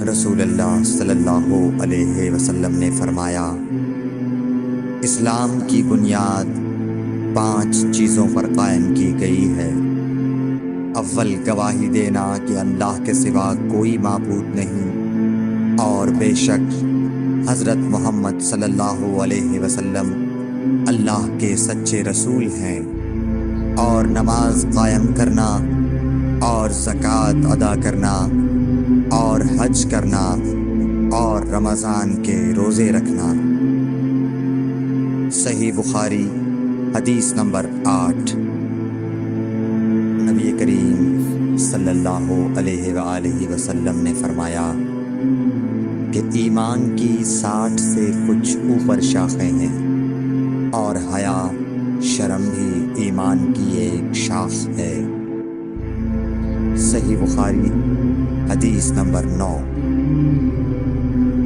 رسول اللہ صلی اللہ علیہ وسلم نے فرمایا، اسلام کی بنیاد 5 چیزوں پر قائم کی گئی ہے۔ اول، گواہی دینا کہ اللہ کے سوا کوئی معبود نہیں اور بے شک حضرت محمد صلی اللہ علیہ وسلم اللہ کے سچے رسول ہیں، اور نماز قائم کرنا اور زکوٰۃ ادا کرنا اور حج کرنا اور رمضان کے روزے رکھنا۔ صحیح بخاری حدیث نمبر 8۔ نبی کریم صلی اللہ علیہ وآلہ وسلم نے فرمایا کہ ایمان کی 60 سے کچھ اوپر شاخیں ہیں، اور حیا شرم بھی ایمان کی ایک شاخ ہے۔ صحیح بخاری حدیث نمبر 9۔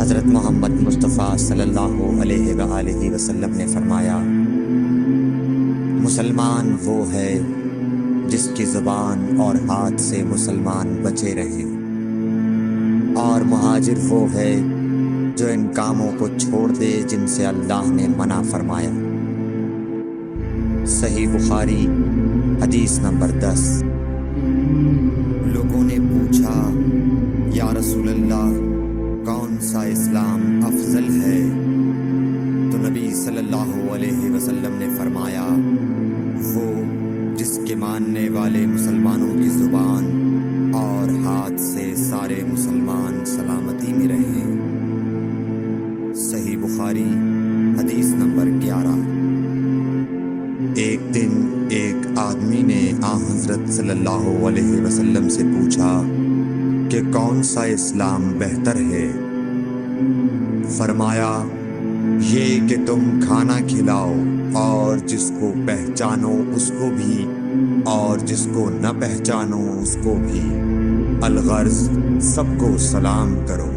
حضرت محمد مصطفیٰ صلی اللہ علیہ وآلہ وسلم نے فرمایا، مسلمان وہ ہے جس کی زبان اور ہاتھ سے مسلمان بچے رہیں، اور مہاجر وہ ہے جو ان کاموں کو چھوڑ دے جن سے اللہ نے منع فرمایا۔ صحیح بخاری حدیث نمبر 10۔ لوگوں نے پوچھا، یا رسول اللہ، کون سا اسلام افضل ہے؟ تو نبی صلی اللہ علیہ وسلم نے فرمایا، وہ جس کے ماننے والے مسلمانوں کی زبان اور ہاتھ سے سارے مسلمان سلامتی میں رہیں۔ صحیح بخاری حدیث نمبر 11۔ ایک دن ایک آدمی نے حضرت صلی اللہ علیہ وسلم سے پوچھا کہ کون سا اسلام بہتر ہے؟ فرمایا، یہ کہ تم کھانا کھلاؤ اور جس کو پہچانو اس کو بھی اور جس کو نہ پہچانو اس کو بھی، الغرض سب کو سلام کرو۔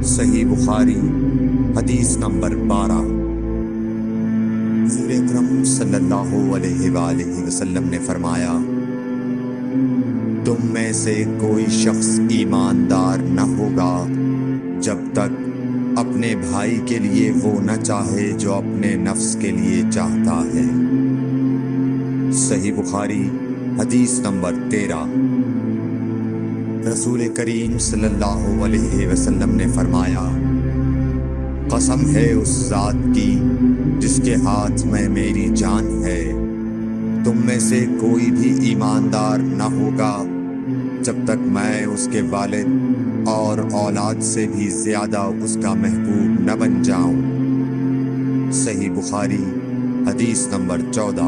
صحیح بخاری حدیث نمبر 12۔ حضور اکرم صلی اللہ علیہ وآلہ وسلم نے فرمایا، تم میں سے کوئی شخص ایماندار نہ ہوگا جب تک اپنے بھائی کے لیے وہ نہ چاہے جو اپنے نفس کے لیے چاہتا ہے۔ صحیح بخاری حدیث نمبر 13۔ رسول کریم صلی اللہ علیہ وسلم نے فرمایا، قسم ہے اس ذات کی جس کے ہاتھ میں میری جان ہے، تم میں سے کوئی بھی ایماندار نہ ہوگا جب تک میں اس کے والد اور اولاد سے بھی زیادہ اس کا محبوب نہ بن جاؤں۔ صحیح بخاری حدیث نمبر 14۔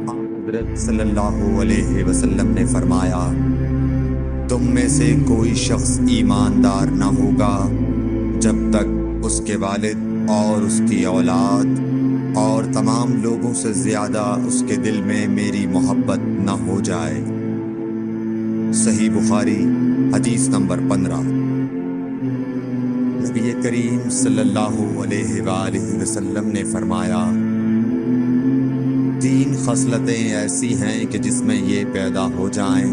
حضرت صلی اللہ علیہ وسلم نے فرمایا، تم میں سے کوئی شخص ایماندار نہ ہوگا جب تک اس کے والد اور اس کی اولاد اور تمام لوگوں سے زیادہ اس کے دل میں میری محبت نہ ہو جائے۔ صحیح بخاری حدیث نمبر 15۔ نبی کریم صلی اللہ علیہ وآلہ وسلم نے فرمایا، 3 خصلتیں ایسی ہیں کہ جس میں یہ پیدا ہو جائیں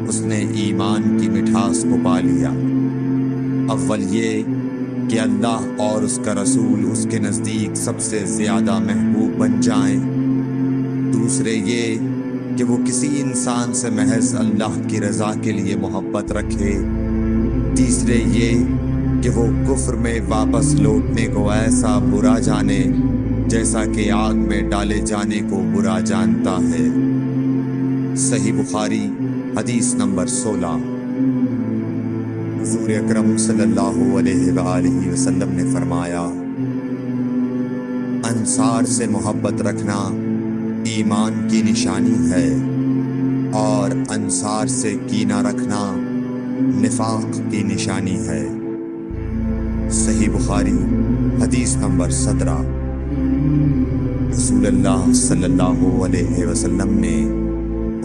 اس نے ایمان کی مٹھاس کو پا لیا۔ اول یہ کہ اللہ اور اس کا رسول اس کے نزدیک سب سے زیادہ محبوب بن جائیں۔ دوسرے یہ کہ وہ کسی انسان سے محض اللہ کی رضا کے لیے محبت رکھے۔ تیسرے یہ کہ وہ کفر میں واپس لوٹنے کو ایسا برا جانے جیسا کہ آگ میں ڈالے جانے کو برا جانتا ہے۔ صحیح بخاری حدیث نمبر 16۔ حضور اکرم صلی اللہ علیہ وآلہ وسلم نے فرمایا، انصار سے محبت رکھنا ایمان کی نشانی ہے، اور انصار سے کینہ رکھنا نفاق کی نشانی ہے۔ صحیح بخاری حدیث نمبر 17۔ رسول اللہ صلی اللہ علیہ وسلم نے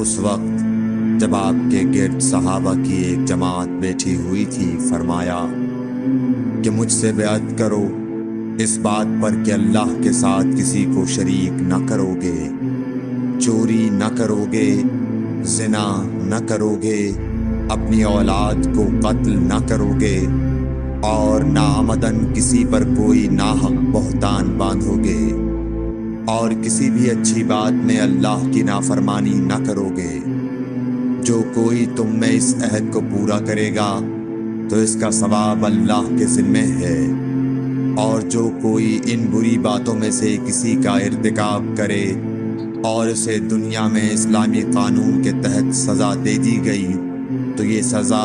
اس وقت جب آپ کے گرد صحابہ کی ایک جماعت بیٹھی ہوئی تھی فرمایا کہ مجھ سے بیعت کرو اس بات پر کہ اللہ کے ساتھ کسی کو شریک نہ کرو گے، چوری نہ کرو گے، زنا نہ کرو گے، اپنی اولاد کو قتل نہ کرو گے اور ناآمدن کسی پر کوئی ناحق بہتان باندھو گے اور کسی بھی اچھی بات میں اللہ کی نافرمانی نہ کرو گے۔ جو کوئی تم میں اس عہد کو پورا کرے گا تو اس کا ثواب اللہ کے ذمہ ہے، اور جو کوئی ان بری باتوں میں سے کسی کا ارتکاب کرے اور اسے دنیا میں اسلامی قانون کے تحت سزا دے دی گئی تو یہ سزا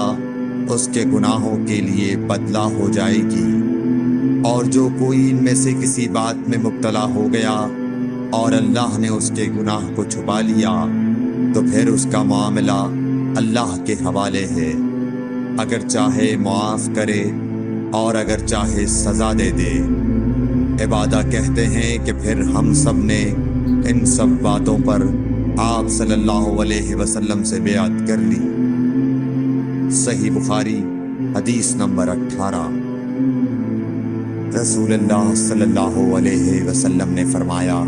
اس کے گناہوں کے لیے بدلہ ہو جائے گی، اور جو کوئی ان میں سے کسی بات میں مبتلا ہو گیا اور اللہ نے اس کے گناہ کو چھپا لیا تو پھر اس کا معاملہ اللہ کے حوالے ہے، اگر چاہے معاف کرے اور اگر چاہے سزا دے دے۔ عبادہ کہتے ہیں کہ پھر ہم سب نے ان سب باتوں پر آپ صلی اللہ علیہ وسلم سے بیعت کر لی۔ صحیح بخاری حدیث نمبر 18۔ رسول اللہ صلی اللہ علیہ وسلم نے فرمایا،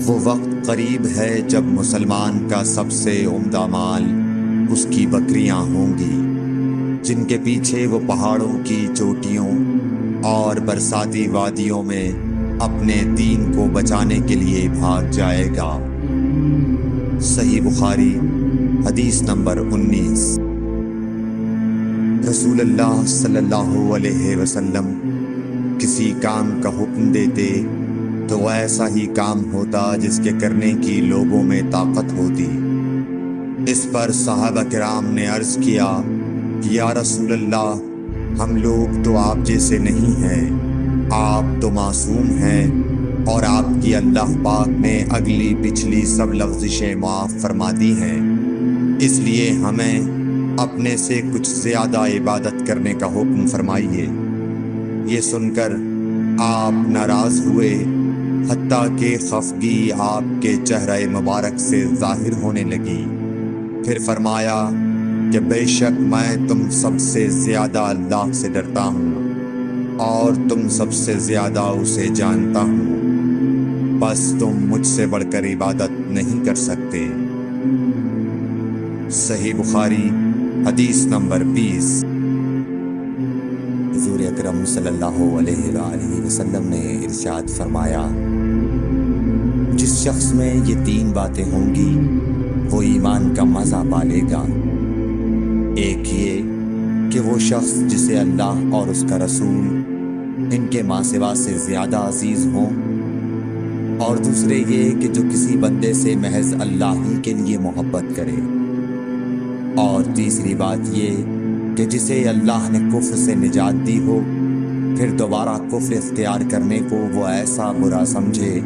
وہ وقت قریب ہے جب مسلمان کا سب سے عمدہ مال اس کی بکریاں ہوں گی، جن کے پیچھے وہ پہاڑوں کی چوٹیوں اور برساتی وادیوں میں اپنے دین کو بچانے کے لیے بھاگ جائے گا۔ صحیح بخاری حدیث نمبر 19۔ رسول اللہ صلی اللہ علیہ وسلم کسی کام کا حکم دیتے تو وہ ایسا ہی کام ہوتا جس کے کرنے کی لوگوں میں طاقت ہوتی۔ اس پر صحابہ کرام نے عرض کیا کہ یا رسول اللہ، ہم لوگ تو آپ جیسے نہیں ہیں، آپ تو معصوم ہیں اور آپ کی اللہ پاک نے اگلی پچھلی سب لغزشیں معاف فرما دی ہیں، اس لیے ہمیں اپنے سے کچھ زیادہ عبادت کرنے کا حکم فرمائیے۔ یہ سن کر آپ ناراض ہوئے، حتیٰ کہ خفگی آپ کے چہرہ مبارک سے ظاہر ہونے لگی۔ پھر فرمایا کہ بے شک میں تم سب سے زیادہ اللہ سے ڈرتا ہوں اور تم سب سے زیادہ اسے جانتا ہوں، بس تم مجھ سے بڑھ کر عبادت نہیں کر سکتے۔ صحیح بخاری حدیث نمبر 20۔ حضور اکرم صلی اللہ علیہ وآلہ وسلم نے ارشاد فرمایا، جس شخص میں یہ 3 باتیں ہوں گی وہ ایمان کا مزہ پالے گا۔ ایک یہ کہ وہ شخص جسے اللہ اور اس کا رسول ان کے ماں سوا سے زیادہ عزیز ہوں، اور دوسرے یہ کہ جو کسی بندے سے محض اللہ ہی کے لیے محبت کرے، اور تیسری بات یہ کہ جسے اللہ نے کفر سے نجات دی ہو پھر دوبارہ کفر اختیار کرنے کو وہ ایسا برا سمجھے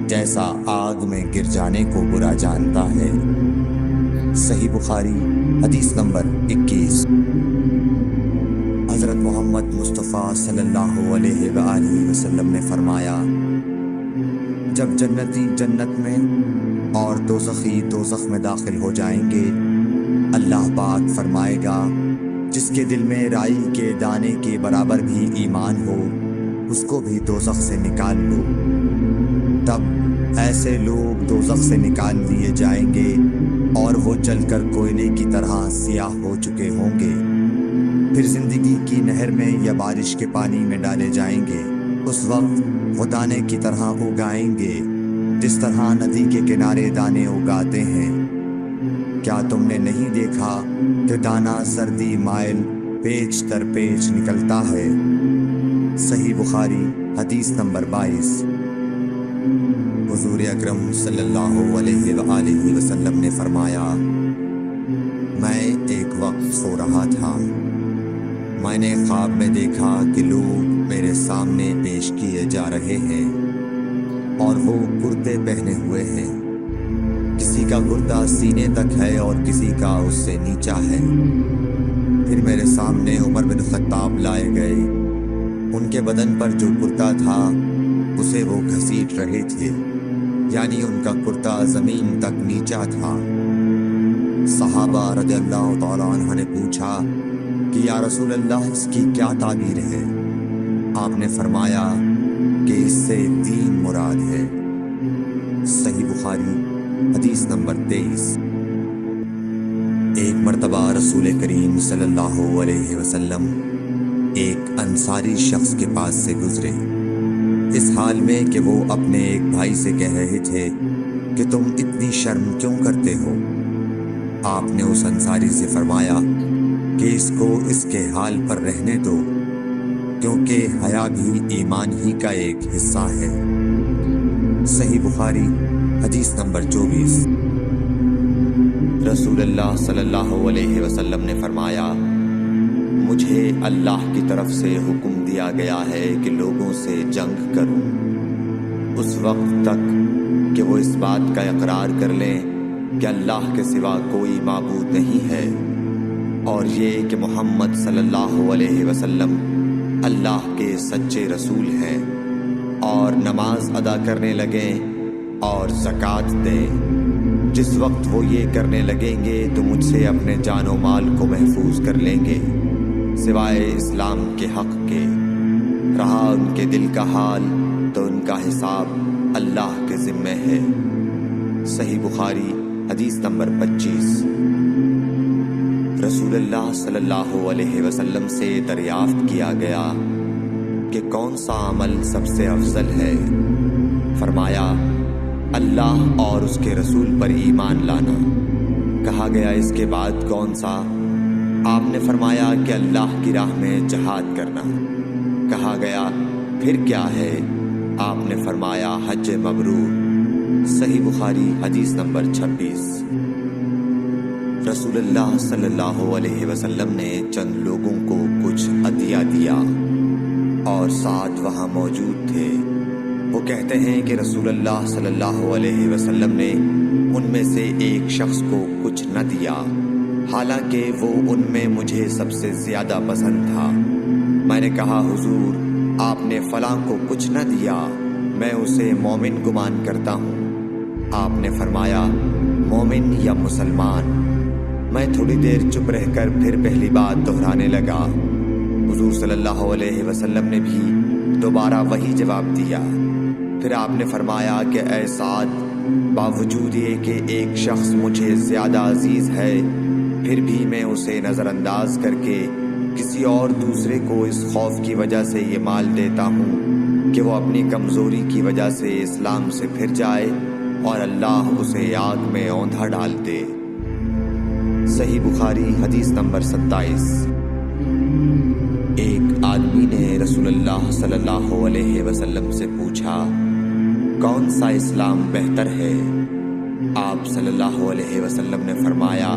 جیسا آگ میں گر جانے کو برا جانتا ہے۔ صحیح بخاری حدیث نمبر 21۔ حضرت محمد مصطفیٰ صلی اللہ علیہ وآلہ وسلم نے فرمایا، جب جنتی جنت میں اور دوزخی دوزخ میں داخل ہو جائیں گے، اللہ پاک فرمائے گا، جس کے دل میں رائی کے دانے کے برابر بھی ایمان ہو اس کو بھی دوزخ سے نکال لو۔ تب ایسے لوگ دوزخ سے نکال لیے جائیں گے اور وہ جل کر کوئلے کی طرح سیاہ ہو چکے ہوں گے، پھر زندگی کی نہر میں یا بارش کے پانی میں ڈالے جائیں گے۔ اس وقت وہ دانے کی طرح اگائیں گے جس طرح ندی کے کنارے دانے اگاتے ہیں۔ کیا تم نے نہیں دیکھا کہ دانہ زردی مائل پیچ در پیچ نکلتا ہے؟ صحیح بخاری حدیث نمبر 22۔ حضور اکرم صلی اللہ علیہ وآلہ وسلم نے فرمایا، میں ایک وقت سو رہا تھا، میں نے خواب میں دیکھا کہ لوگ میرے سامنے پیش کیے جا رہے ہیں اور وہ کرتے پہنے ہوئے ہیں، کسی کا کرتا سینے تک ہے اور کسی کا اس سے نیچا ہے۔ پھر میرے سامنے عمر بن خطاب لائے گئے، ان کے بدن پر جو کرتا تھا اسے وہ گھسیٹ رہے تھے، یعنی ان کا کرتا زمین تک نیچا تھا۔ صحابہ رضی اللہ تعالیٰ عنہ نے پوچھا کہ یا رسول اللہ اس کی کیا تعبیر ہے؟ آپ نے فرمایا کہ اس سے دین مراد ہے۔ صحیح بخاری حدیث نمبر 23۔ ایک مرتبہ رسول کریم صلی اللہ علیہ وسلم ایک انصاری شخص کے پاس سے گزرے، اس حال میں کہ وہ اپنے ایک بھائی سے کہہ رہے تھے کہ تم اتنی شرم کیوں کرتے ہو؟ آپ نے اس انصاری سے فرمایا کہ اس کو اس کے حال پر رہنے دو، کیونکہ حیا بھی ایمان ہی کا ایک حصہ ہے۔ صحیح بخاری حدیث نمبر 24۔ رسول اللہ صلی اللہ علیہ وسلم نے فرمایا، مجھے اللہ کی طرف سے حکم دیا گیا ہے کہ لوگوں سے جنگ کروں اس وقت تک کہ وہ اس بات کا اقرار کر لیں کہ اللہ کے سوا کوئی معبود نہیں ہے، اور یہ کہ محمد صلی اللہ علیہ وسلم اللہ کے سچے رسول ہیں، اور نماز ادا کرنے لگیں اور زکوٰۃ دیں۔ جس وقت وہ یہ کرنے لگیں گے تو مجھ سے اپنے جان و مال کو محفوظ کر لیں گے سوائے اسلام کے حق کے۔ رہا ان کے دل کا حال تو ان کا حساب اللہ کے ذمہ ہے۔ صحیح بخاری حدیث نمبر 25۔ رسول اللہ صلی اللہ علیہ وسلم سے دریافت کیا گیا کہ کون سا عمل سب سے افضل ہے؟ فرمایا، اللہ اور اس کے رسول پر ایمان لانا۔ کہا گیا، اس کے بعد کون سا؟ آپ نے فرمایا کہ اللہ کی راہ میں جہاد کرنا۔ کہا گیا، پھر کیا ہے؟ آپ نے فرمایا، حج مبرور۔ صحیح بخاری حدیث نمبر 26۔ رسول اللہ صلی اللہ علیہ وسلم نے چند لوگوں کو کچھ عطیہ دیا اور ساتھ وہاں موجود تھے۔ وہ کہتے ہیں کہ رسول اللہ صلی اللہ علیہ وسلم نے ان میں سے ایک شخص کو کچھ نہ دیا، حالانکہ وہ ان میں مجھے سب سے زیادہ پسند تھا۔ میں نے کہا، حضور، آپ نے فلاں کو کچھ نہ دیا، میں اسے مومن گمان کرتا ہوں۔ آپ نے فرمایا، مومن یا مسلمان؟ میں تھوڑی دیر چپ رہ کر پھر پہلی بات دہرانے لگا۔ حضور صلی اللہ علیہ وسلم نے بھی دوبارہ وہی جواب دیا۔ پھر آپ نے فرمایا کہ اے سعد، باوجود یہ کہ ایک شخص مجھے زیادہ عزیز ہے، پھر بھی میں اسے نظر انداز کر کے کسی اور دوسرے کو اس خوف کی وجہ سے یہ مال دیتا ہوں کہ وہ اپنی کمزوری کی وجہ سے اسلام سے پھر جائے اور اللہ اسے آگ میں اوندھا ڈال دے۔ صحیح بخاری حدیث نمبر 27۔ ایک آدمی نے رسول اللہ صلی اللہ علیہ وسلم سے پوچھا، کون سا اسلام بہتر ہے؟ آپ صلی اللہ علیہ وسلم نے فرمایا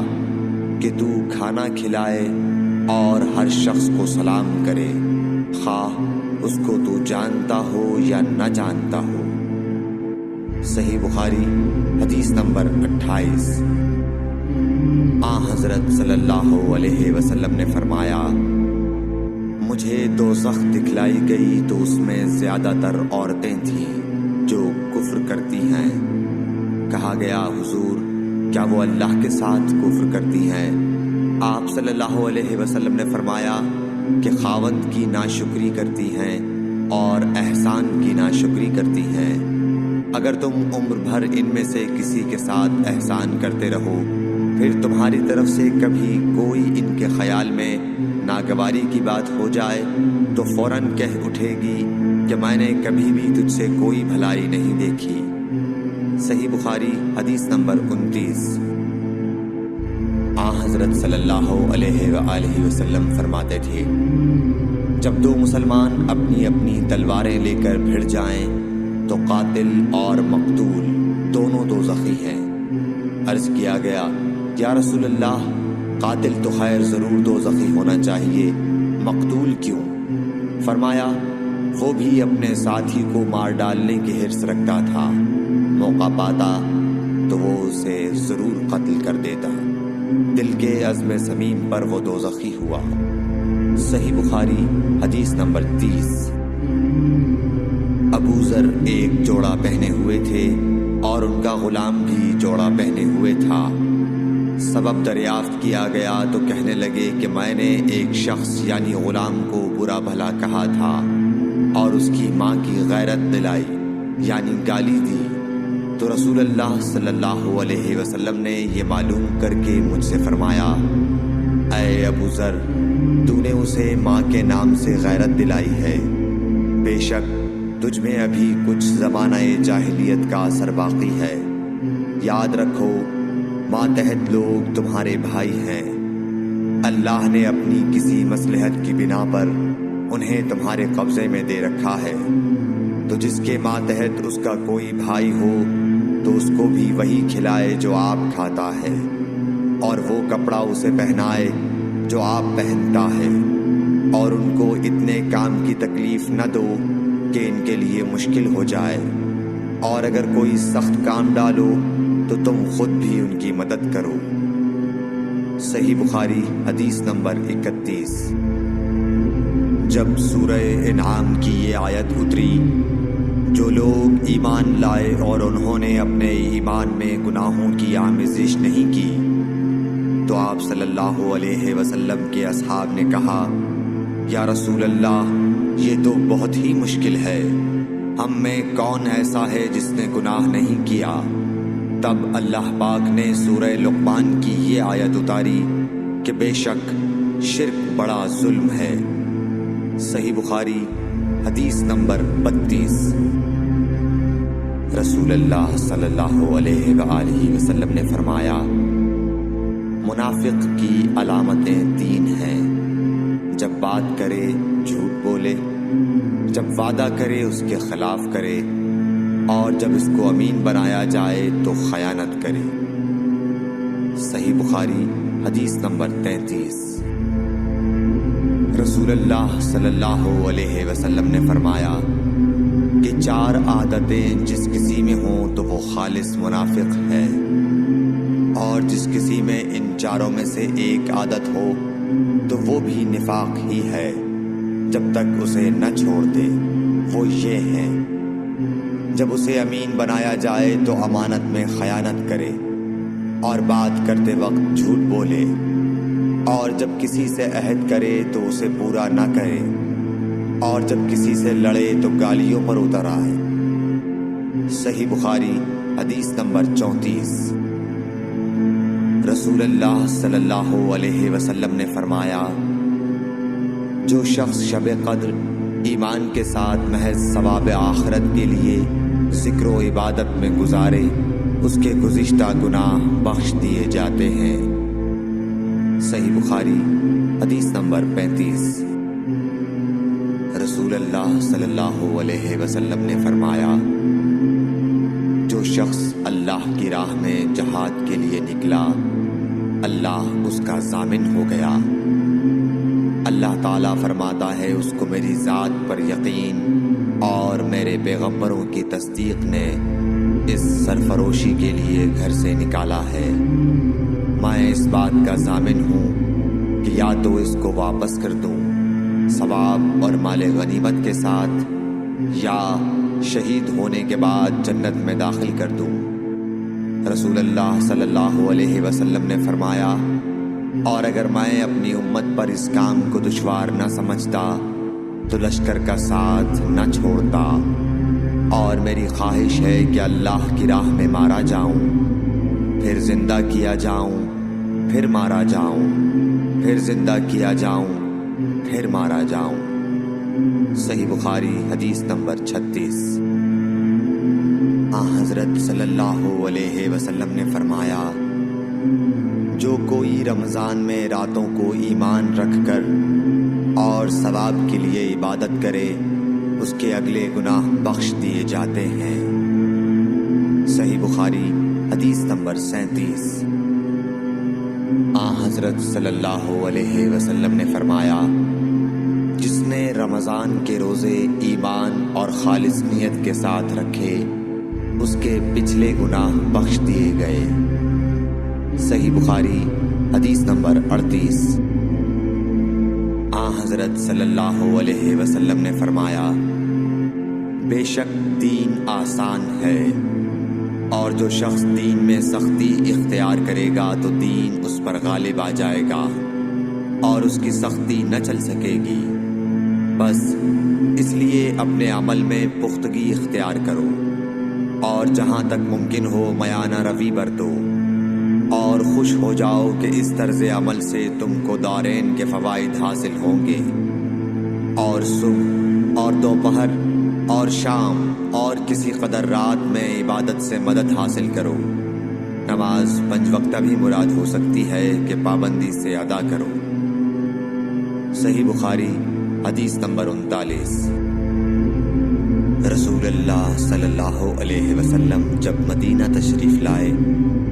کہ تو کھانا کھلائے اور ہر شخص کو سلام کرے، خواہ اس کو تو جانتا ہو یا نہ جانتا ہو۔ صحیح بخاری حدیث نمبر 28۔ حضرت صلی اللہ علیہ وسلم نے فرمایا، مجھے دوزخ دکھلائی گئی تو اس میں زیادہ تر عورتیں تھیں جو کفر کرتی ہیں۔ کہا گیا، حضور، کیا وہ اللہ کے ساتھ کفر کرتی ہیں؟ آپ صلی اللہ علیہ وسلم نے فرمایا کہ خاوند کی ناشکری کرتی ہیں اور احسان کی ناشکری کرتی ہیں۔ اگر تم عمر بھر ان میں سے کسی کے ساتھ احسان کرتے رہو، پھر تمہاری طرف سے کبھی کوئی ان کے خیال میں ناگواری کی بات ہو جائے تو فوراً کہہ اٹھے گی کہ میں نے کبھی بھی تجھ سے کوئی بھلائی نہیں دیکھی۔ صحیح بخاری حدیث نمبر 29۔ حضرت صلی اللہ علیہ وآلہ وسلم فرماتے تھے، جب دو مسلمان اپنی اپنی تلواریں لے کر بھڑ جائیں تو قاتل اور مقتول دونوں دوزخی ہیں۔ عرض کیا گیا، یا رسول اللہ، قاتل تو خیر ضرور دوزخی ہونا چاہیے، مقتول کیوں؟ فرمایا، وہ بھی اپنے ساتھی کو مار ڈالنے کی حرص رکھتا تھا، موقع پاتا تو وہ اسے ضرور قتل کر دیتا، دل کے عزم صمیم پر وہ دوزخی ہوا۔ صحیح بخاری حدیث نمبر 30۔ ابو ذر ایک جوڑا پہنے ہوئے تھے اور ان کا غلام بھی جوڑا پہنے ہوئے تھا۔ سبب دریافت کیا گیا تو کہنے لگے کہ میں نے ایک شخص یعنی غلام کو برا بھلا کہا تھا اور اس کی ماں کی غیرت دلائی یعنی گالی دی، تو رسول اللہ صلی اللہ علیہ وسلم نے یہ معلوم کر کے مجھ سے فرمایا، اے ابو ذر، تو نے اسے ماں کے نام سے غیرت دلائی ہے، بے شک تجھ میں ابھی کچھ زمانہ جاہلیت کا اثر باقی ہے۔ یاد رکھو، ماتحت لوگ تمہارے بھائی ہیں، اللہ نے اپنی کسی مصلحت کی بنا پر انہیں تمہارے قبضے میں دے رکھا ہے، تو جس کے ماتحت اس کا کوئی بھائی ہو تو اس کو بھی وہی کھلائے جو آپ کھاتا ہے، اور وہ کپڑا اسے پہنائے جو آپ پہنتا ہے، اور ان کو اتنے کام کی تکلیف نہ دو کہ ان کے لیے مشکل ہو جائے، اور اگر کوئی سخت کام ڈالو تو تم خود بھی ان کی مدد کرو۔ صحیح بخاری حدیث نمبر 31۔ جب سورہ انعام کی یہ آیت اتری، جو لوگ ایمان لائے اور انہوں نے اپنے ایمان میں گناہوں کی آمیزش نہیں کی، تو آپ صلی اللہ علیہ وسلم کے اصحاب نے کہا، یا رسول اللہ، یہ تو بہت ہی مشکل ہے، ہم میں کون ایسا ہے جس نے گناہ نہیں کیا؟ تب اللہ پاک نے سورہ لقمان کی یہ آیت اتاری کہ بے شک شرک بڑا ظلم ہے۔ صحیح بخاری حدیث نمبر 32۔ رسول اللہ صلی اللہ علیہ وآلہ وسلم نے فرمایا، منافق کی علامتیں 3 ہیں، جب بات کرے جھوٹ بولے، جب وعدہ کرے اس کے خلاف کرے، اور جب اس کو امین بنایا جائے تو خیانت کرے۔ صحیح بخاری حدیث نمبر 33۔ رسول اللہ صلی اللہ علیہ وسلم نے فرمایا کہ 4 عادتیں جس کسی میں ہوں تو وہ خالص منافق ہے، اور جس کسی میں ان 4 میں سے ایک عادت ہو تو وہ بھی نفاق ہی ہے جب تک اسے نہ چھوڑ دے۔ وہ یہ ہے، جب اسے امین بنایا جائے تو امانت میں خیانت کرے، اور بات کرتے وقت جھوٹ بولے، اور جب کسی سے عہد کرے تو اسے پورا نہ کرے، اور جب کسی سے لڑے تو گالیوں پر اتر آئے۔ صحیح بخاری حدیث نمبر 34۔ رسول اللہ صلی اللہ علیہ وسلم نے فرمایا، جو شخص شب قدر ایمان کے ساتھ محض ثواب آخرت کے لیے ذکر و عبادت میں گزارے، اس کے گزشتہ گناہ بخش دیے جاتے ہیں۔ صحیح بخاری حدیث نمبر 35۔ رسول اللہ صلی اللہ علیہ وسلم نے فرمایا، جو شخص اللہ کی راہ میں جہاد کے لیے نکلا، اللہ اس کا ضامن ہو گیا۔ اللہ تعالیٰ فرماتا ہے، اس کو میری ذات پر یقین اور میرے پیغمبروں کی تصدیق نے اس سرفروشی کے لیے گھر سے نکالا ہے۔ میں اس بات کا ضامن ہوں کہ یا تو اس کو واپس کر دوں ثواب اور مال غنیمت کے ساتھ، یا شہید ہونے کے بعد جنت میں داخل کر دوں۔ رسول اللہ صلی اللہ علیہ وسلم نے فرمایا، اور اگر میں اپنی امت پر اس کام کو دشوار نہ سمجھتا تو لشکر کا ساتھ نہ چھوڑتا، اور میری خواہش ہے کہ اللہ کی راہ میں مارا جاؤں، پھر زندہ کیا جاؤں، پھر مارا جاؤں، پھر زندہ کیا جاؤں، پھر مارا جاؤں۔ صحیح بخاری حدیث نمبر 36۔ حضرت صلی اللہ علیہ وسلم نے فرمایا، جو کوئی رمضان میں راتوں کو ایمان رکھ کر اور ثواب کے لیے عبادت کرے، اس کے اگلے گناہ بخش دیے جاتے ہیں۔ صحیح بخاری حدیث نمبر 37۔ حضرت صلی اللہ علیہ وسلم نے فرمایا، جس نے رمضان کے روزے ایمان اور خالص نیت کے ساتھ رکھے، اس کے پچھلے گناہ بخش دیے گئے۔ صحیح بخاری حدیث نمبر 38۔ حضرت صلی اللہ علیہ وسلم نے فرمایا، بے شک دین آسان ہے، اور جو شخص دین میں سختی اختیار کرے گا تو دین اس پر غالب آ جائے گا اور اس کی سختی نہ چل سکے گی۔ بس اس لیے اپنے عمل میں پختگی اختیار کرو، اور جہاں تک ممکن ہو میانہ روی برتو، اور خوش ہو جاؤ کہ اس طرز عمل سے تم کو دارین کے فوائد حاصل ہوں گے۔ اور صبح اور دوپہر اور شام اور کسی قدر رات میں عبادت سے مدد حاصل کرو۔ نماز 5 وقتہ بھی مراد ہو سکتی ہے کہ پابندی سے ادا کرو۔ صحیح بخاری حدیث نمبر 39۔ رسول اللہ صلی اللہ علیہ وسلم جب مدینہ تشریف لائے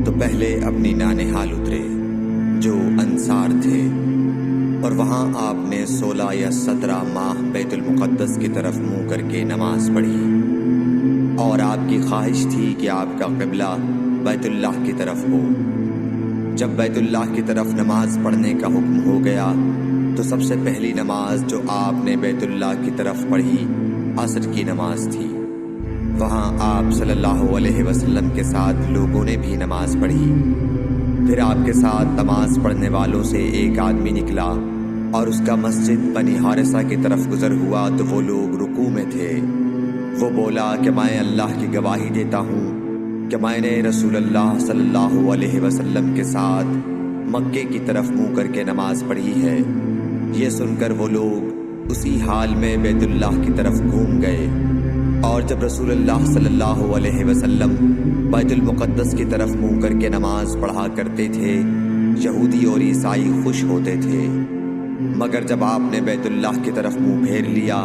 تو پہلے اپنی نانہال اترے جو انصار تھے، اور وہاں آپ نے 16 یا 17 ماہ بیت المقدس کی طرف منہ کر کے نماز پڑھی، اور آپ کی خواہش تھی کہ آپ کا قبلہ بیت اللہ کی طرف ہو۔ جب بیت اللہ کی طرف نماز پڑھنے کا حکم ہو گیا تو سب سے پہلی نماز جو آپ نے بیت اللہ کی طرف پڑھی عصر کی نماز تھی۔ وہاں آپ صلی اللہ علیہ وسلم کے ساتھ لوگوں نے بھی نماز پڑھی۔ پھر آپ کے ساتھ نماز پڑھنے والوں سے ایک آدمی نکلا اور اس کا مسجد بنی حارثہ کی طرف گزر ہوا تو وہ لوگ رکوع میں تھے۔ وہ بولا کہ میں اللہ کی گواہی دیتا ہوں کہ میں نے رسول اللہ صلی اللہ علیہ وسلم کے ساتھ مکے کی طرف منہ کر کے نماز پڑھی ہے۔ یہ سن کر وہ لوگ اسی حال میں بیت اللہ کی طرف گھوم گئے، اور جب رسول اللہ صلی اللہ علیہ وسلم بیت المقدس کی طرف منہ کر کے نماز پڑھا کرتے تھے، یہودی اور عیسائی خوش ہوتے تھے، مگر جب آپ نے بیت اللہ کی طرف منہ پھیر لیا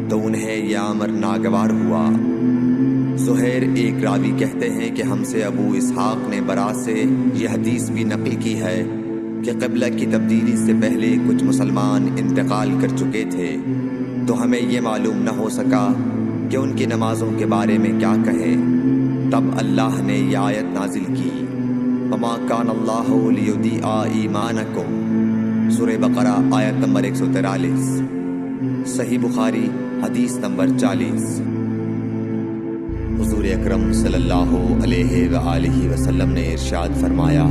تو انہیں یہ امر ناگوار ہوا۔ زہیر ایک راوی کہتے ہیں کہ ہم سے ابو اسحاق نے برا سے یہ حدیث بھی نقل کی ہے کہ قبلہ کی تبدیلی سے پہلے کچھ مسلمان انتقال کر چکے تھے، تو ہمیں یہ معلوم نہ ہو سکا کہ ان کی نمازوں کے بارے میں کیا کہیں۔ تب اللہ نے یہ آیت نازل کی، وَمَا كَانَ اللَّهُ لِيُضِيعَ إِيمَانَكُمْ، سورہ بقرہ آیت نمبر 143۔ صحیح بخاری حدیث نمبر 40۔ حضور اکرم صلی اللہ علیہ وآلہ وسلم نے ارشاد فرمایا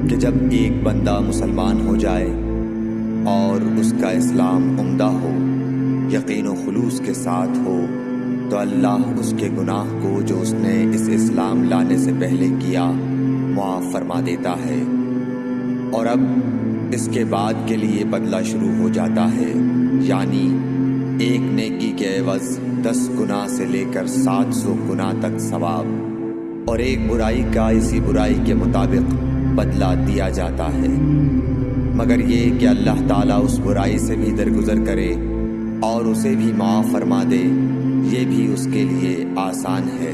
کہ جب ایک بندہ مسلمان ہو جائے اور اس کا اسلام عمدہ ہو، یقین و خلوص کے ساتھ ہو، تو اللہ اس کے گناہ کو جو اس نے اس اسلام لانے سے پہلے کیا معاف فرما دیتا ہے، اور اب اس کے بعد کے لیے بدلہ شروع ہو جاتا ہے، یعنی ایک نیکی کے عوض 10 گنا سے لے کر 700 گنا تک ثواب، اور ایک برائی کا اسی برائی کے مطابق بدلہ دیا جاتا ہے، مگر یہ کہ اللہ تعالیٰ اس برائی سے بھی درگزر کرے اور اسے بھی معاف فرما دے، یہ بھی اس کے لیے آسان ہے۔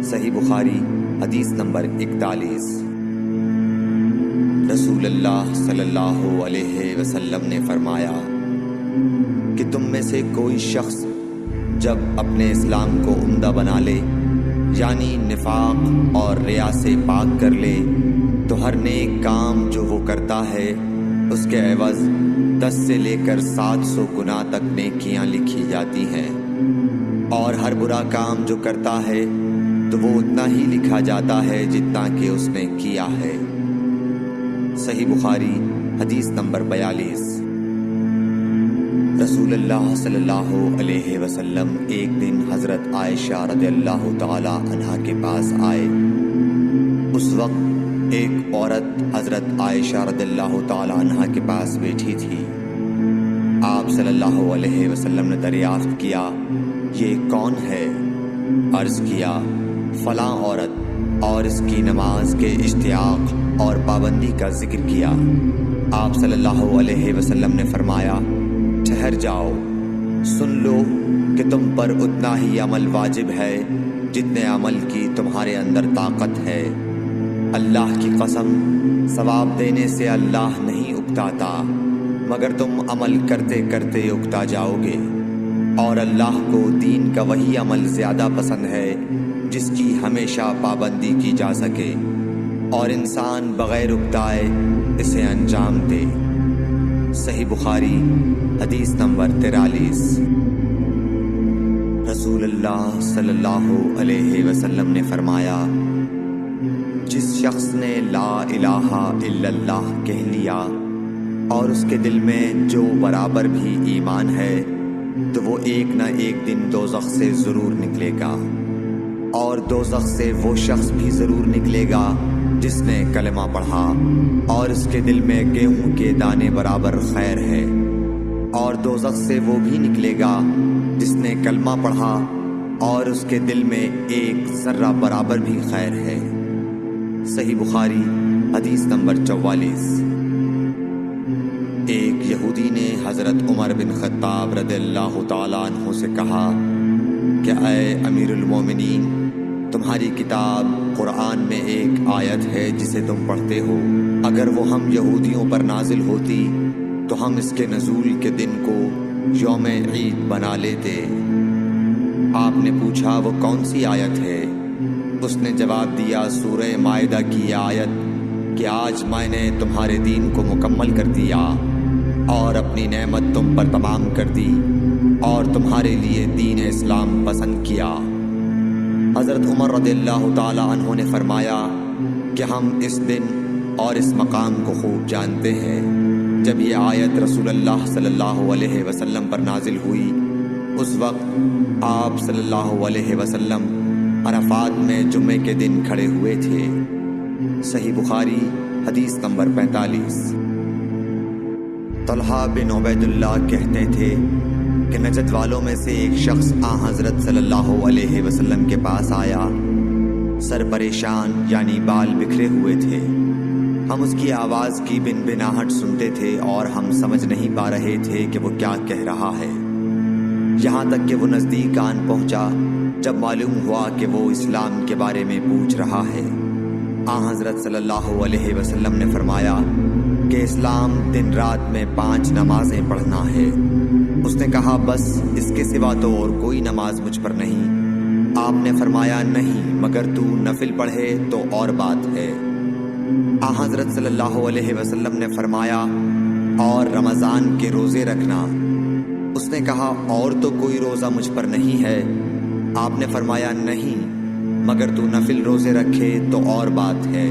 صحیح بخاری حدیث نمبر 41۔ رسول اللہ صلی اللہ علیہ وسلم نے فرمایا کہ تم میں سے کوئی شخص جب اپنے اسلام کو عمدہ بنا لے، یعنی نفاق اور ریا سے پاک کر لے، تو ہر نیک کام جو وہ کرتا ہے اس کے عوض 10 سے لے کر 700 گنا تک نیکیاں لکھی جاتی ہیں، اور ہر برا کام جو کرتا ہے تو وہ اتنا ہی لکھا جاتا ہے جتنا کہ اس نے کیا ہے۔ صحیح بخاری حدیث نمبر 42۔ رسول اللہ صلی اللہ علیہ وسلم ایک دن حضرت عائشہ رضی اللہ تعالی عنہا کے پاس آئے۔ اس وقت ایک عورت حضرت عائشہ رضی اللہ تعالی عنہا کے پاس بیٹھی تھی۔ آپ صلی اللہ علیہ وسلم نے دریافت کیا، یہ کون ہے؟ عرض کیا، فلاں عورت، اور اس کی نماز کے اشتیاق اور پابندی کا ذکر کیا۔ آپ صلی اللہ علیہ وسلم نے فرمایا، ٹھہر جاؤ، سن لو کہ تم پر اتنا ہی عمل واجب ہے جتنے عمل کی تمہارے اندر طاقت ہے۔ اللہ کی قسم، ثواب دینے سے اللہ نہیں اکتاتا، مگر تم عمل کرتے کرتے اکتا جاؤ گے، اور اللہ کو دین کا وہی عمل زیادہ پسند ہے جس کی ہمیشہ پابندی کی جا سکے، اور انسان بغیر اکتائے اسے انجام دے۔ صحیح بخاری حدیث نمبر 43۔ رسول اللہ صلی اللہ علیہ وسلم نے فرمایا، جس شخص نے لا الہ الا اللہ کہہ لیا اور اس کے دل میں جو برابر بھی ایمان ہے تو وہ ایک نہ ایک دن دوزخ سے ضرور نکلے گا، اور دوزخ سے وہ شخص بھی ضرور نکلے گا جس نے کلمہ پڑھا اور اس کے دل میں گیہوں کے دانے برابر خیر ہے، اور دوزخ سے وہ بھی نکلے گا جس نے کلمہ پڑھا اور اس کے دل میں ایک ذرہ برابر بھی خیر ہے۔ صحیح بخاری حدیث نمبر 44۔ ایک یہودی نے حضرت عمر بن خطاب رضی اللہ تعالیٰ عنہ سے کہا کہ اے امیر المومنین، تمہاری کتاب قرآن میں ایک آیت ہے جسے تم پڑھتے ہو، اگر وہ ہم یہودیوں پر نازل ہوتی تو ہم اس کے نزول کے دن کو یوم عید بنا لیتے۔ آپ نے پوچھا وہ کون سی آیت ہے؟ اس نے جواب دیا سورہ مائدہ کی آیت کہ آج میں نے تمہارے دین کو مکمل کر دیا اور اپنی نعمت تم پر تمام کر دی اور تمہارے لیے دین اسلام پسند کیا۔ حضرت عمر رضی اللہ تعالیٰ عنہ نے فرمایا کہ ہم اس دن اور اس مقام کو خوب جانتے ہیں۔ جب یہ آیت رسول اللہ صلی اللہ علیہ وسلم پر نازل ہوئی، اس وقت آپ صلی اللہ علیہ وسلم عرفات میں جمعے کے دن کھڑے ہوئے تھے۔ صحیح بخاری حدیث نمبر 45۔ طلحہ بن عبید اللہ کہتے تھے کہ نجد والوں میں سے ایک شخص حضرت صلی اللہ علیہ وسلم کے پاس آیا، سر پریشان یعنی بال بکھرے ہوئے تھے۔ ہم اس کی آواز کی بن بناہٹ سنتے تھے اور ہم سمجھ نہیں پا رہے تھے کہ وہ کیا کہہ رہا ہے، یہاں تک کہ وہ نزدیک آن پہنچا جب معلوم ہوا کہ وہ اسلام کے بارے میں پوچھ رہا ہے۔ حضرت صلی اللہ علیہ وسلم نے فرمایا کہ اسلام دن رات میں 5 نمازیں پڑھنا ہے۔ اس نے کہا بس اس کے سوا تو اور کوئی نماز مجھ پر نہیں۔ آپ نے فرمایا نہیں، مگر تو نفل پڑھے تو اور بات ہے۔ حضرت صلی اللہ علیہ وسلم نے فرمایا اور رمضان کے روزے رکھنا۔ اس نے کہا اور تو کوئی روزہ مجھ پر نہیں ہے۔ آپ نے فرمایا نہیں، مگر تو نفل روزے رکھے تو اور بات ہے۔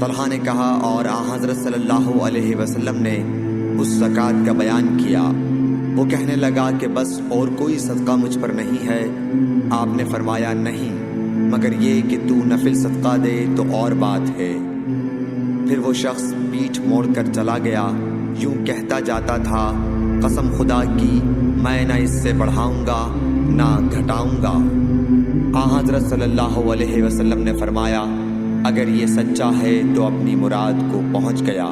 طلحہ نے کہا اور حضرت صلی اللہ علیہ وسلم نے اس زکوٰۃ کا بیان کیا۔ وہ کہنے لگا کہ بس اور کوئی صدقہ مجھ پر نہیں ہے۔ آپ نے فرمایا نہیں، مگر یہ کہ تو نفل صدقہ دے تو اور بات ہے۔ پھر وہ شخص پیٹھ موڑ کر چلا گیا، یوں کہتا جاتا تھا قسم خدا کی میں نہ اس سے بڑھاؤں گا نہ گھٹاؤں گا۔ حضرت صلی اللہ علیہ وسلم نے فرمایا اگر یہ سچا ہے تو اپنی مراد کو پہنچ گیا۔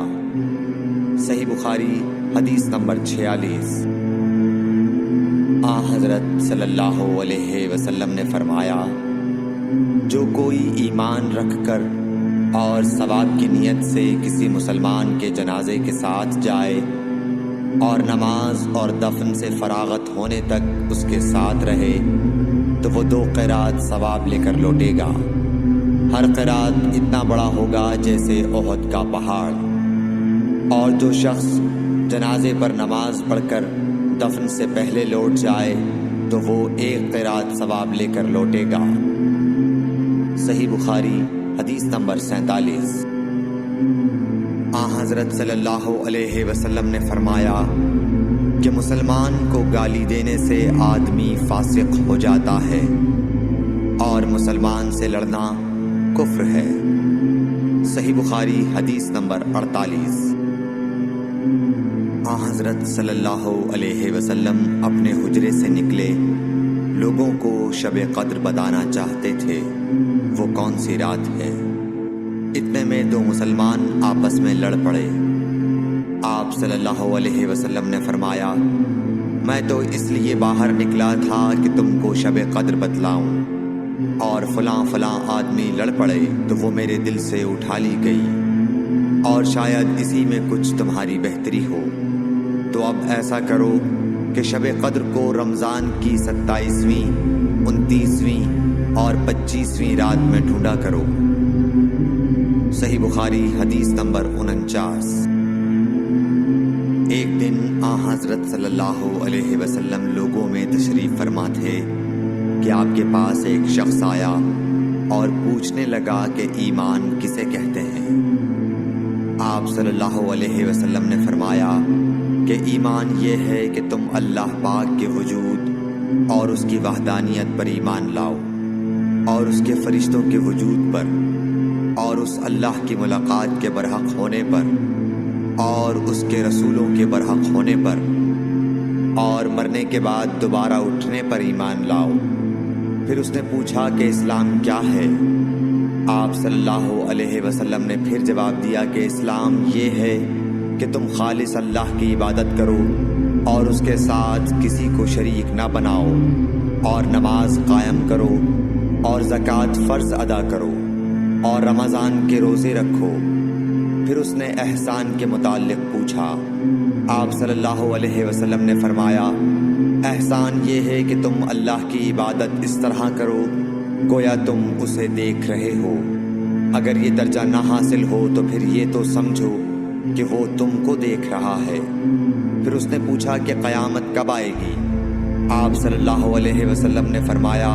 صحیح بخاری حدیث نمبر 46۔ حضرت صلی اللہ علیہ وسلم نے فرمایا جو کوئی ایمان رکھ کر اور ثواب کی نیت سے کسی مسلمان کے جنازے کے ساتھ جائے اور نماز اور دفن سے فراغت ہونے تک اس کے ساتھ رہے تو وہ 2 قیرات ثواب لے کر لوٹے گا۔ ہر قیرات اتنا بڑا ہوگا جیسے احد کا پہاڑ۔ اور جو شخص جنازے پر نماز پڑھ کر دفن سے پہلے لوٹ جائے تو وہ 1 قیرات ثواب لے کر لوٹے گا۔ صحیح بخاری حدیث نمبر 47۔ حضرت صلی اللہ علیہ وسلم نے فرمایا کہ مسلمان کو گالی دینے سے آدمی فاسق ہو جاتا ہے اور مسلمان سے لڑنا کفر ہے۔ صحیح بخاری حدیث نمبر 48۔ حضرت صلی اللہ علیہ وسلم اپنے حجرے سے نکلے، لوگوں کو شب قدر بتانا چاہتے تھے وہ کون سی رات ہے۔ اتنے میں 2 مسلمان آپس میں لڑ پڑے۔ آپ صلی اللہ علیہ وسلم نے فرمایا میں تو اس لیے باہر نکلا تھا کہ تم کو شب قدر بتلاؤں، اور فلاں فلاں آدمی لڑ پڑے تو وہ میرے دل سے اٹھا لی گئی، اور شاید اسی میں کچھ تمہاری بہتری ہو۔ تو اب ایسا کرو کہ شب قدر کو رمضان کی 27ویں، 29ویں اور 25ویں رات میں ڈھونڈا کرو۔ صحیح بخاری حدیث نمبر 49۔ ایک دن حضرت صلی اللہ علیہ وسلم لوگوں میں تشریف فرما تھے کہ آپ کے پاس ایک شخص آیا اور پوچھنے لگا کہ ایمان کسے کہتے ہیں۔ آپ صلی اللہ علیہ وسلم نے فرمایا کہ کہ ایمان یہ ہے کہ تم اللہ پاک کے وجود اور اس کی وحدانیت پر ایمان لاؤ، اور اس کے فرشتوں کے وجود پر، اور اس اللہ کی ملاقات کے برحق ہونے پر، اور اس کے رسولوں کے برحق ہونے پر، اور مرنے کے بعد دوبارہ اٹھنے پر ایمان لاؤ۔ پھر اس نے پوچھا کہ اسلام کیا ہے؟ آپ صلی اللہ علیہ وسلم نے پھر جواب دیا کہ اسلام یہ ہے کہ تم خالص اللہ کی عبادت کرو اور اس کے ساتھ کسی کو شریک نہ بناؤ، اور نماز قائم کرو، اور زکوٰۃ فرض ادا کرو، اور رمضان کے روزے رکھو۔ پھر اس نے احسان کے متعلق پوچھا۔ آپ صلی اللہ علیہ وسلم نے فرمایا، احسان یہ ہے کہ تم اللہ کی عبادت اس طرح کرو گویا تم اسے دیکھ رہے ہو۔ اگر یہ درجہ نہ حاصل ہو تو پھر یہ تو سمجھو کہ وہ تم کو دیکھ رہا ہے۔ پھر اس نے پوچھا کہ قیامت کب آئے گی؟ آپ صلی اللہ علیہ وسلم نے فرمایا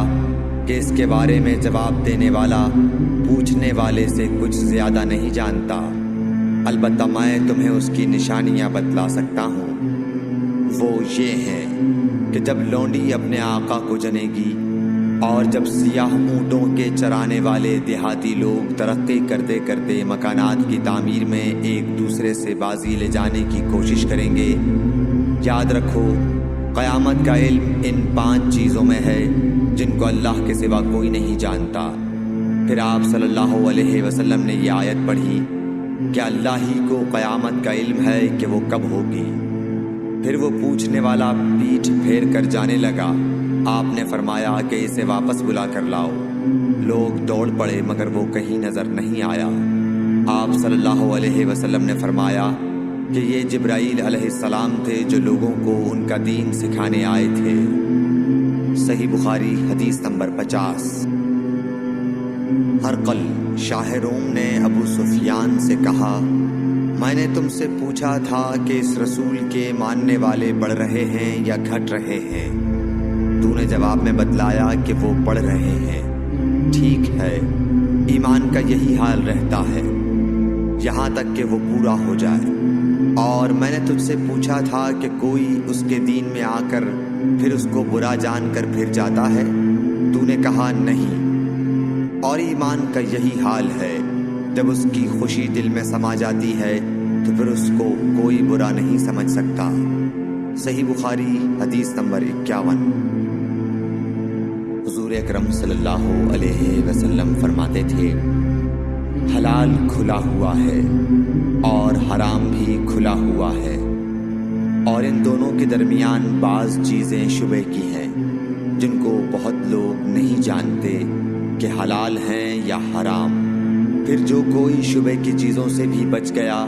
کہ اس کے بارے میں جواب دینے والا پوچھنے والے سے کچھ زیادہ نہیں جانتا، البتہ میں تمہیں اس کی نشانیاں بتلا سکتا ہوں۔ وہ یہ ہیں کہ جب لونڈی اپنے آقا کو جنے گی، اور جب سیاہ اونٹوں کے چرانے والے دیہاتی لوگ ترقی کرتے کرتے مکانات کی تعمیر میں ایک دوسرے سے بازی لے جانے کی کوشش کریں گے، یاد رکھو قیامت کا علم ان 5 چیزوں میں ہے جن کو اللہ کے سوا کوئی نہیں جانتا۔ پھر آپ صلی اللہ علیہ وسلم نے یہ آیت پڑھی کہ اللہ ہی کو قیامت کا علم ہے کہ وہ کب ہوگی۔ پھر وہ پوچھنے والا پیٹھ پھیر کر جانے لگا۔ آپ نے فرمایا کہ اسے واپس بلا کر لاؤ۔ لوگ دوڑ پڑے مگر وہ کہیں نظر نہیں آیا۔ آپ صلی اللہ علیہ وسلم نے فرمایا کہ یہ جبرائیل علیہ السلام تھے جو لوگوں کو ان کا دین سکھانے آئے تھے۔ صحیح بخاری حدیث نمبر 50۔ ہرقل شاہ روم نے ابو سفیان سے کہا، میں نے تم سے پوچھا تھا کہ اس رسول کے ماننے والے بڑھ رہے ہیں یا گھٹ رہے ہیں؟ تو نے جواب میں بتلایا کہ وہ بڑھ رہے ہیں۔ ٹھیک ہے، ایمان کا یہی حال رہتا ہے یہاں تک کہ وہ پورا ہو جائے۔ اور میں نے تجھ سے پوچھا تھا کہ کوئی اس کے دین میں آ کر پھر اس کو برا جان کر پھر جاتا ہے؟ تو نے کہا نہیں۔ اور ایمان کا یہی حال ہے، جب اس کی خوشی دل میں سما جاتی ہے تو پھر اس کو کوئی برا نہیں سمجھ سکتا۔ صحیح بخاری حدیث نمبر 51۔ حضور اکرم صلی اللہ علیہ وسلم فرماتے تھے، حلال کھلا ہوا ہے اور حرام بھی کھلا ہوا ہے، اور ان دونوں کے درمیان بعض چیزیں شبہ کی ہیں جن کو بہت لوگ نہیں جانتے کہ حلال ہیں یا حرام۔ پھر جو کوئی شبہ کی چیزوں سے بھی بچ گیا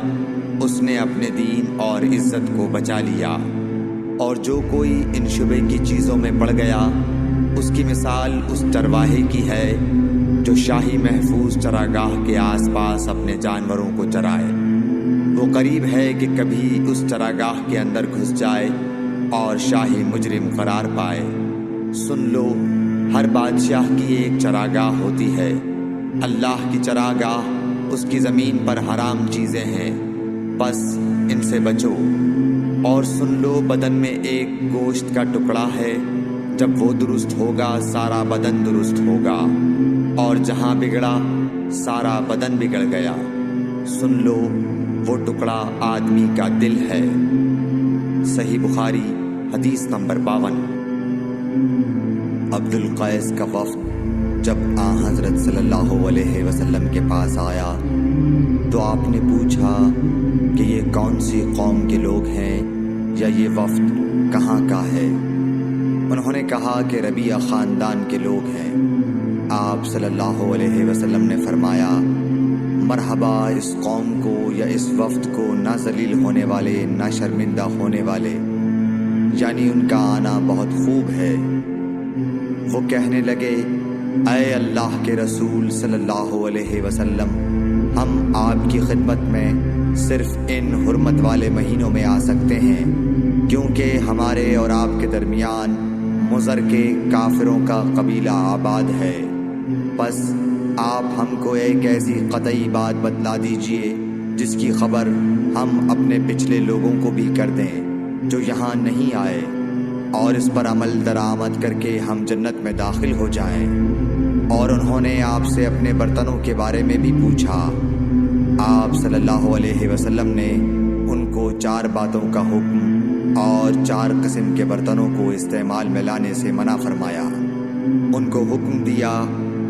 اس نے اپنے دین اور عزت کو بچا لیا، اور جو کوئی ان شبہ کی چیزوں میں پڑ گیا اس کی مثال اس چرواہے کی ہے جو شاہی محفوظ چراگاہ کے آس پاس اپنے جانوروں کو چرائے۔ وہ قریب ہے کہ کبھی اس چراگاہ کے اندر گھس جائے اور شاہی مجرم قرار پائے۔ سن لو، ہر بادشاہ کی ایک چراگاہ ہوتی ہے۔ اللہ کی چراگاہ اس کی زمین پر حرام چیزیں ہیں، بس ان سے بچو۔ اور سن لو، بدن میں ایک گوشت کا ٹکڑا ہے، جب وہ درست ہوگا سارا بدن درست ہوگا، اور جہاں بگڑا سارا بدن بگڑ گیا۔ سن لو، وہ ٹکڑا آدمی کا دل ہے۔ صحیح بخاری حدیث نمبر 52۔ عبد القیس کا وفد جب حضرت صلی اللہ علیہ وسلم کے پاس آیا تو آپ نے پوچھا کہ یہ کون سی قوم کے لوگ ہیں یا یہ وفد کہاں کا ہے؟ انہوں نے کہا کہ ربیعہ خاندان کے لوگ ہیں۔ آپ صلی اللہ علیہ وسلم نے فرمایا، مرحبا اس قوم کو یا اس وفد کو، نہ ذلیل ہونے والے نہ شرمندہ ہونے والے، یعنی ان کا آنا بہت خوب ہے۔ وہ کہنے لگے، اے اللہ کے رسول صلی اللہ علیہ وسلم، ہم آپ کی خدمت میں صرف ان حرمت والے مہینوں میں آ سکتے ہیں، کیونکہ ہمارے اور آپ کے درمیان مضر کے کافروں کا قبیلہ آباد ہے۔ بس آپ ہم کو ایک ایسی قطعی بات بتلا دیجئے جس کی خبر ہم اپنے پچھلے لوگوں کو بھی کر دیں۔ جو یہاں نہیں آئے اور اس پر عمل درآمد کر کے ہم جنت میں داخل ہو جائیں۔ اور انہوں نے آپ سے اپنے برتنوں کے بارے میں بھی پوچھا۔ آپ صلی اللہ علیہ وسلم نے ان کو 4 باتوں کا حکم اور 4 قسم کے برتنوں کو استعمال میں لانے سے منع فرمایا۔ ان کو حکم دیا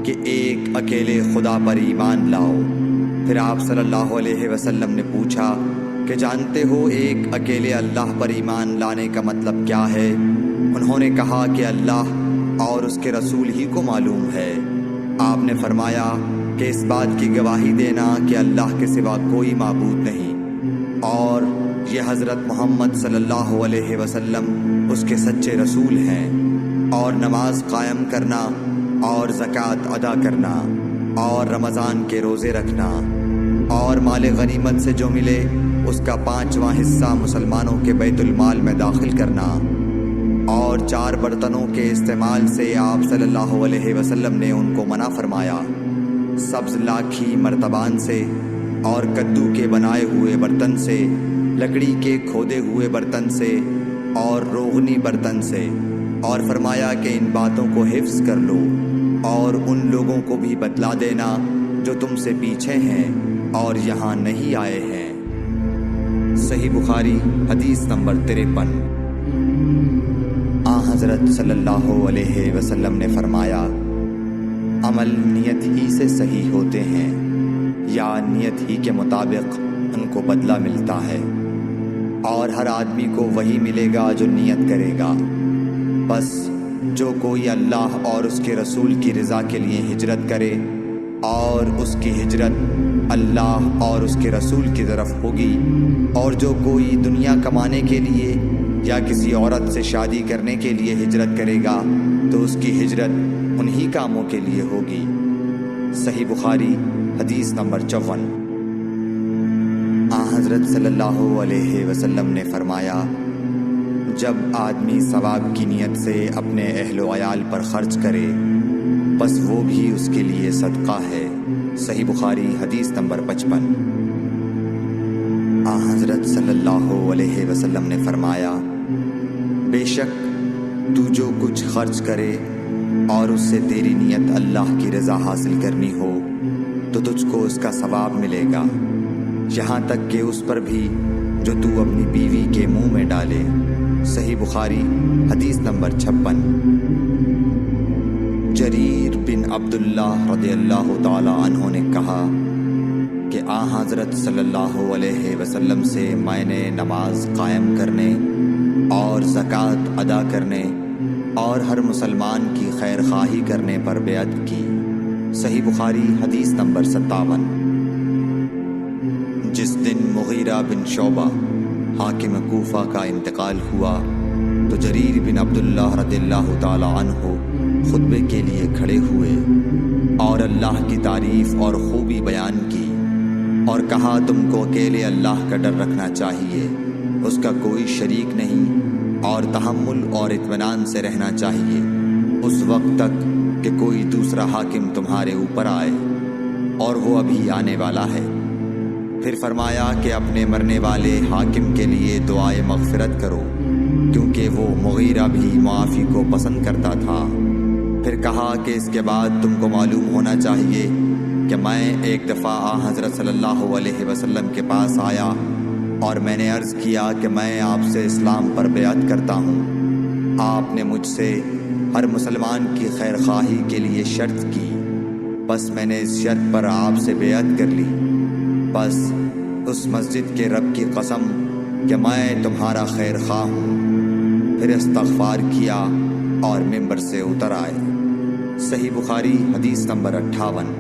کہ ایک اکیلے خدا پر ایمان لاؤ۔ پھر آپ صلی اللہ علیہ وسلم نے پوچھا کہ جانتے ہو ایک اکیلے اللہ پر ایمان لانے کا مطلب کیا ہے؟ انہوں نے کہا کہ اللہ اور اس کے رسول ہی کو معلوم ہے۔ آپ نے فرمایا کہ اس بات کی گواہی دینا کہ اللہ کے سوا کوئی معبود نہیں اور یہ حضرت محمد صلی اللہ علیہ وسلم اس کے سچے رسول ہیں، اور نماز قائم کرنا اور زکوٰۃ ادا کرنا اور رمضان کے روزے رکھنا اور مال غنیمت سے جو ملے اس کا 5واں حصہ مسلمانوں کے بیت المال میں داخل کرنا، اور 4 برتنوں کے استعمال سے آپ صلی اللہ علیہ وسلم نے ان کو منع فرمایا۔ سبز لاکھی مرتبان سے اور کدو کے بنائے ہوئے برتن سے، لکڑی کے کھودے ہوئے برتن سے اور روغنی برتن سے، اور فرمایا کہ ان باتوں کو حفظ کر لو اور ان لوگوں کو بھی بتلا دینا جو تم سے پیچھے ہیں اور یہاں نہیں آئے ہیں۔ صحیح بخاری حدیث نمبر 53۔ حضرت صلی اللہ علیہ وسلم نے فرمایا، عمل نیت ہی سے صحیح ہوتے ہیں یا نیت ہی کے مطابق ان کو بدلہ ملتا ہے، اور ہر آدمی کو وہی ملے گا جو نیت کرے گا۔ بس جو کوئی اللہ اور اس کے رسول کی رضا کے لیے ہجرت کرے اور اس کی ہجرت اللہ اور اس کے رسول کی طرف ہوگی، اور جو کوئی دنیا کمانے کے لیے یا کسی عورت سے شادی کرنے کے لیے ہجرت کرے گا تو اس کی ہجرت انہی کاموں کے لیے ہوگی۔ صحیح بخاری حدیث نمبر 54۔ حضرت صلی اللہ علیہ وسلم نے فرمایا، جب آدمی ثواب کی نیت سے اپنے اہل و عیال پر خرچ کرے بس وہ بھی اس کے لیے صدقہ ہے۔ صحیح بخاری حدیث نمبر 55۔ حضرت صلی اللہ علیہ وسلم نے فرمایا، بے شک تو جو کچھ خرچ کرے اور اس سے تیری نیت اللہ کی رضا حاصل کرنی ہو تو تجھ کو اس کا ثواب ملے گا، یہاں تک کہ اس پر بھی جو تو اپنی بیوی کے منہ میں ڈالے۔ صحیح بخاری حدیث نمبر 56۔ جریر بن عبداللہ رضی اللہ تعالی عنہ نے کہا کہ حضرت صلی اللہ علیہ وسلم سے میں نے نماز قائم کرنے اور زکوٰۃ ادا کرنے اور ہر مسلمان کی خیر خواہی کرنے پر بیعت کی۔ صحیح بخاری حدیث نمبر 57۔ جس دن مغیرہ بن شعبہ حاکم کوفہ کا انتقال ہوا تو جریر بن عبداللہ رضی اللہ تعالی عنہ خطبے کے لیے کھڑے ہوئے اور اللہ کی تعریف اور خوبی بیان کی اور کہا، تم کو اکیلے اللہ کا ڈر رکھنا چاہیے، اس کا کوئی شریک نہیں، اور تحمل اور اطمینان سے رہنا چاہیے اس وقت تک کہ کوئی دوسرا حاکم تمہارے اوپر آئے، اور وہ ابھی آنے والا ہے۔ پھر فرمایا کہ اپنے مرنے والے حاکم کے لیے دعائے مغفرت کرو، کیونکہ وہ مغیرہ بھی معافی کو پسند کرتا تھا۔ پھر کہا کہ اس کے بعد تم کو معلوم ہونا چاہیے کہ میں ایک دفعہ حضرت صلی اللہ علیہ وسلم کے پاس آیا اور میں نے عرض کیا کہ میں آپ سے اسلام پر بیعت کرتا ہوں۔ آپ نے مجھ سے ہر مسلمان کی خیر خواہی کے لیے شرط کی، بس میں نے اس شرط پر آپ سے بیعت کر لی۔ بس اس مسجد کے رب کی قسم کہ میں تمہارا خیر خواہ ہوں۔ پھر استغفار کیا اور ممبر سے اتر آئے۔ صحیح بخاری حدیث نمبر 58۔